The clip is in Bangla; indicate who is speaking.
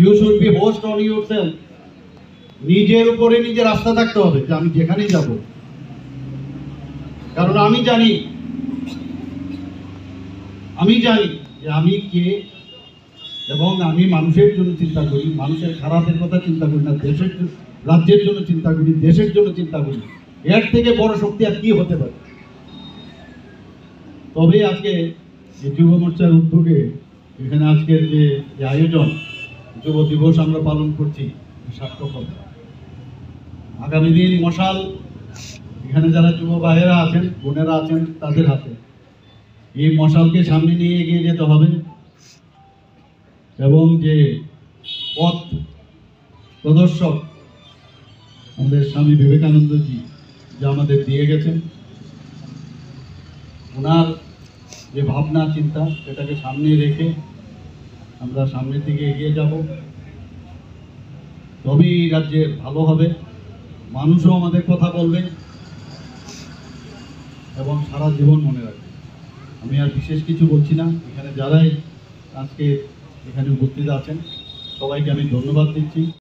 Speaker 1: You should be host on yourself. নিজের উপরে নিজের আস্থা থাকতে হবে যে আমি যেখানেই যাব, কারণ আমি জানি যে আমি কে, এবং আমি মানুষের জন্য চিন্তা করি, মানুষের খারাপের কথা চিন্তা করি না, দেশের রাজ্যের জন্য চিন্তা করি, দেশের জন্য চিন্তা করি। এর থেকে বড় শক্তি আর কি হতে পারে? তবে আজকে যে যুব মোর্চার উদ্যোগে এখানে আজকের যে আয়োজন, যুব দিবস আমরা পালন করছি, সার্থকতা। আগামী দিন মশাল এখানে যারা যুব ভাইয়েরা আছেন, বোনেরা আছেন, তাদের হাতে এই মশালকে সামনে নিয়ে এগিয়ে যেতে হবে, এবং যে পথ প্রদর্শক আমাদের স্বামী বিবেকানন্দজি যা আমাদের দিয়ে গেছেন, ওনার যে ভাবনা চিন্তা, সেটাকে সামনে রেখে আমরা সামনের দিকে এগিয়ে যাব। তবেই রাজ্যের ভালো হবে, মানুষও আমাদের কথা বলবে এবং সারা জীবন মনে রাখবে। আমি আর বিশেষ কিছু বলছি না। এখানে যারাই আজকে এখানে উপস্থিত আছেন সবাইকে আমি ধন্যবাদ দিচ্ছি।